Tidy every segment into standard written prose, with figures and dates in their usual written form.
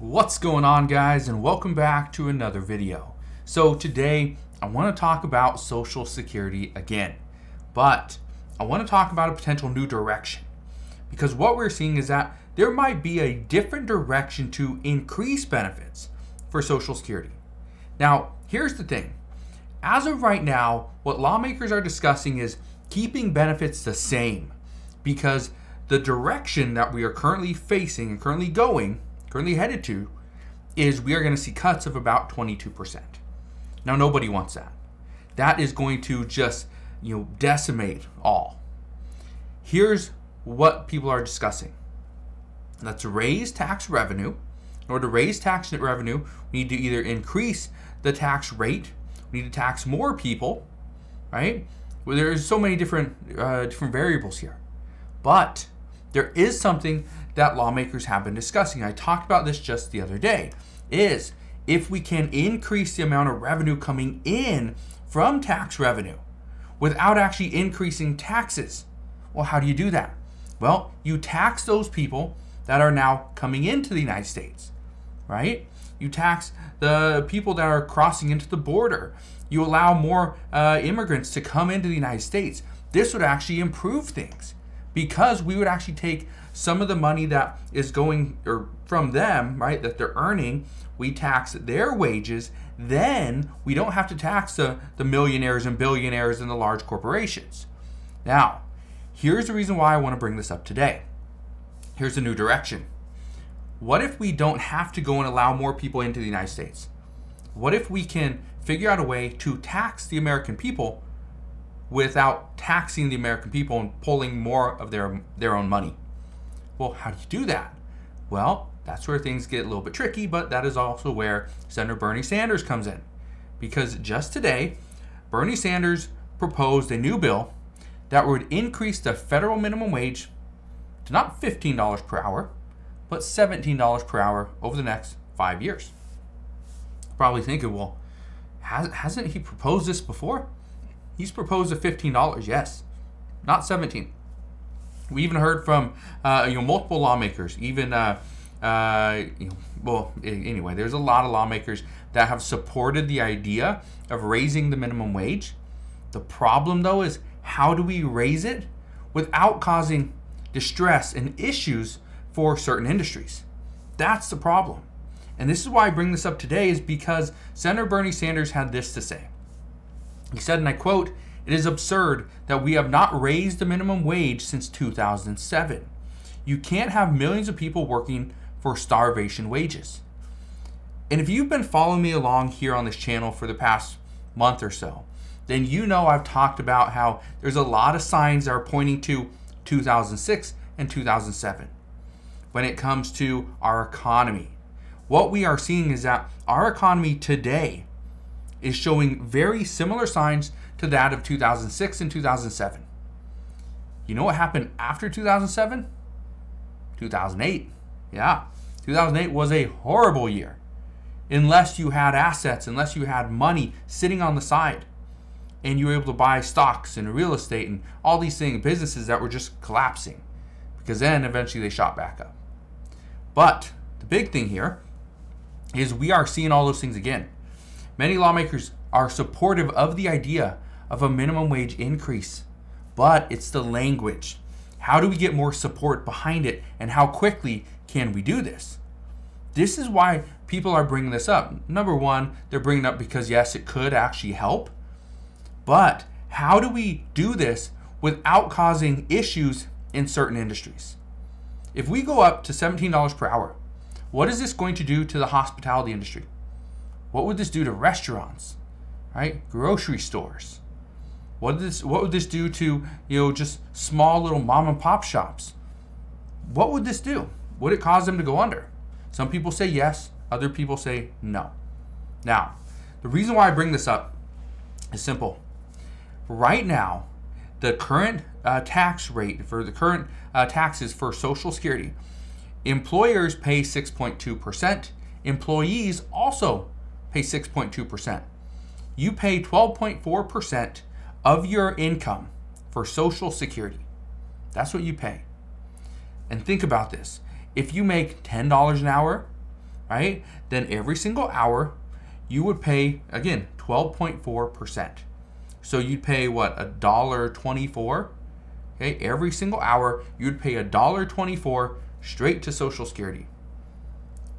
What's going on, guys, and welcome back to another video. So today I want to talk about Social Security again, but I want to talk about a potential new direction, because what we're seeing is that there might be a different direction to increase benefits for Social Security. Now, here's the thing. As of right now, what lawmakers are discussing is keeping benefits the same, because the direction that we are currently facing and currently headed to is we are going to see cuts of about 22%. Now, nobody wants that. That is going to just, decimate all. Here's what people are discussing. Let's raise tax revenue. In order to raise tax revenue, we need to either increase the tax rate, we need to tax more people, right? Well, there's so many different variables here. But there is something that lawmakers have been discussing. I talked about this just the other day, is if we can increase the amount of revenue coming in from tax revenue without actually increasing taxes. Well, how do you do that? Well, you tax those people that are now coming into the United States, right? You tax the people that are crossing into the border. You allow more immigrants to come into the United States. This would actually improve things, because we would actually take some of the money that is going from them, right, that they're earning, we tax their wages, then we don't have to tax the millionaires and billionaires and the large corporations. Now, here's the reason why I want to bring this up today. Here's a new direction. What if we don't have to go and allow more people into the United States? What if we can figure out a way to tax the American people without taxing the American people and pulling more of their own money? Well, how do you do that? Well, that's where things get a little bit tricky, but that is also where Senator Bernie Sanders comes in. Because just today, Bernie Sanders proposed a new bill that would increase the federal minimum wage to not $15 per hour, but $17 per hour over the next 5 years. Probably thinking, well, hasn't he proposed this before? He's proposed a $15, yes, not $17. We even heard from multiple lawmakers. Even anyway, there's a lot of lawmakers that have supported the idea of raising the minimum wage. The problem, though, is how do we raise it without causing distress and issues for certain industries? That's the problem. And this is why I bring this up today, is because Senator Bernie Sanders had this to say. He said, and I quote, "It is absurd that we have not raised the minimum wage since 2007. You can't have millions of people working for starvation wages." And if you've been following me along here on this channel for the past month or so, then you know I've talked about how there's a lot of signs that are pointing to 2006 and 2007 when it comes to our economy. What we are seeing is that our economy today is showing very similar signs to that of 2006 and 2007. You know what happened after 2007? 2008. Yeah, 2008 was a horrible year. Unless you had assets, unless you had money sitting on the side, and you were able to buy stocks and real estate and all these things, businesses that were just collapsing, because then eventually they shot back up. But the big thing here is we are seeing all those things again. Many lawmakers are supportive of the idea of a minimum wage increase, but it's the language. How do we get more support behind it, and how quickly can we do this? This is why people are bringing this up. Number one, they're bringing it up because, yes, it could actually help, but how do we do this without causing issues in certain industries? If we go up to $17 per hour, what is this going to do to the hospitality industry? What would this do to restaurants, right? Grocery stores? What would this do to, just small little mom and pop shops? What would this do? Would it cause them to go under? Some people say yes, other people say no. Now, the reason why I bring this up is simple. Right now, the current tax rate for the current taxes for Social Security, employers pay 6.2%. Employees also pay 6.2%. You pay 12.4% of your income for Social Security. That's what you pay. And think about this. If you make $10 an hour, right? Then every single hour you would pay, again, 12.4%. So you'd pay what, $1.24? Okay, every single hour you'd pay $1.24 straight to Social Security.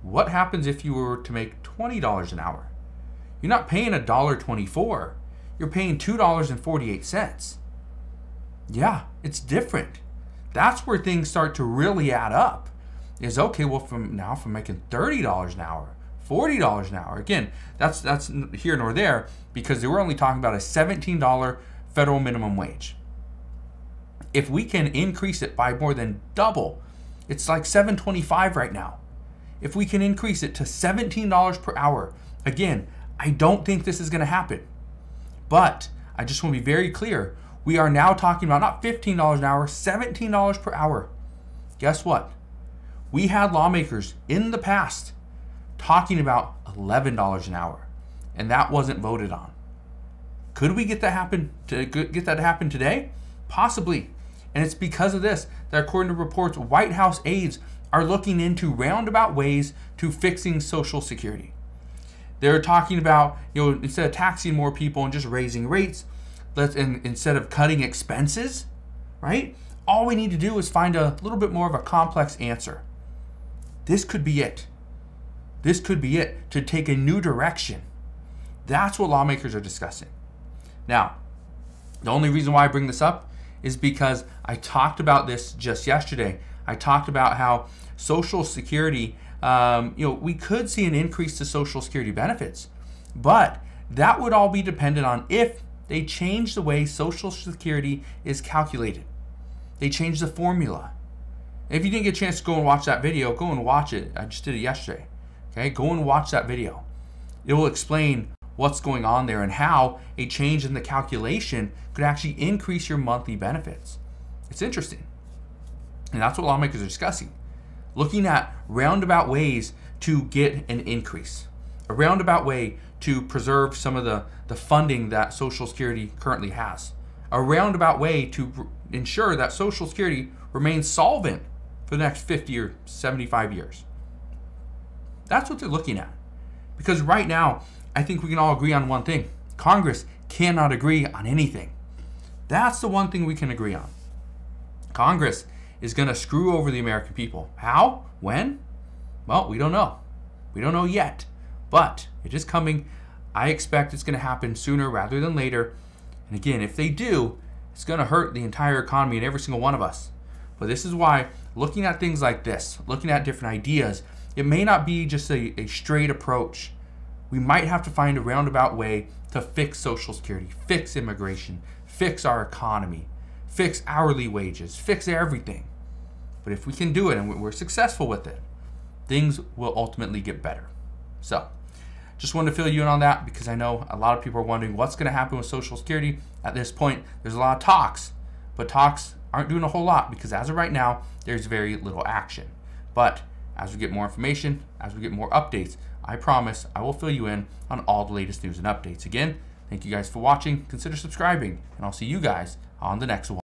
What happens if you were to make $20 an hour? You're not paying $1.24. You're paying $2.48. Yeah, it's different. That's where things start to really add up. Is okay, well, from making $30 an hour, $40 an hour. Again, that's here nor there, because they were only talking about a $17 federal minimum wage. If we can increase it by more than double, it's like $7.25 right now. If we can increase it to $17 per hour, again, I don't think this is going to happen. But I just want to be very clear. We are now talking about not $15 an hour, $17 per hour. Guess what? We had lawmakers in the past talking about $11 an hour, and that wasn't voted on. Could we get that to happen today? Possibly. And it's because of this that, according to reports, White House aides are looking into roundabout ways to fixing Social Security. They're talking about, instead of taxing more people and just raising rates, instead of cutting expenses, right? All we need to do is find a little bit more of a complex answer. This could be it. This could be it, to take a new direction. That's what lawmakers are discussing. Now, the only reason why I bring this up is because I talked about this just yesterday. I talked about how Social Security, we could see an increase to Social Security benefits, but that would all be dependent on if they change the way Social Security is calculated. They change the formula. If you didn't get a chance to go and watch that video, go and watch it. I just did it yesterday. Okay, go and watch that video. It will explain what's going on there and how a change in the calculation could actually increase your monthly benefits. It's interesting. And that's what lawmakers are discussing. Looking at roundabout ways to get an increase. A roundabout way to preserve some of the funding that Social Security currently has. A roundabout way to ensure that Social Security remains solvent for the next 50 or 75 years. That's what they're looking at. Because right now, I think we can all agree on one thing. Congress cannot agree on anything. That's the one thing we can agree on. Congress is going to screw over the American people. How? When? Well, we don't know. We don't know yet. But it is coming. I expect it's going to happen sooner rather than later. And again, if they do, it's going to hurt the entire economy and every single one of us. But this is why looking at things like this, looking at different ideas, it may not be just a straight approach. We might have to find a roundabout way to fix Social Security, fix immigration, fix our economy, fix hourly wages, fix everything. But if we can do it and we're successful with it, things will ultimately get better. So, just wanted to fill you in on that because I know a lot of people are wondering what's going to happen with Social Security. At this point, there's a lot of talks, but talks aren't doing a whole lot because as of right now, there's very little action. But as we get more information, as we get more updates, I promise I will fill you in on all the latest news and updates. Again, thank you guys for watching. Consider subscribing, and I'll see you guys on the next one.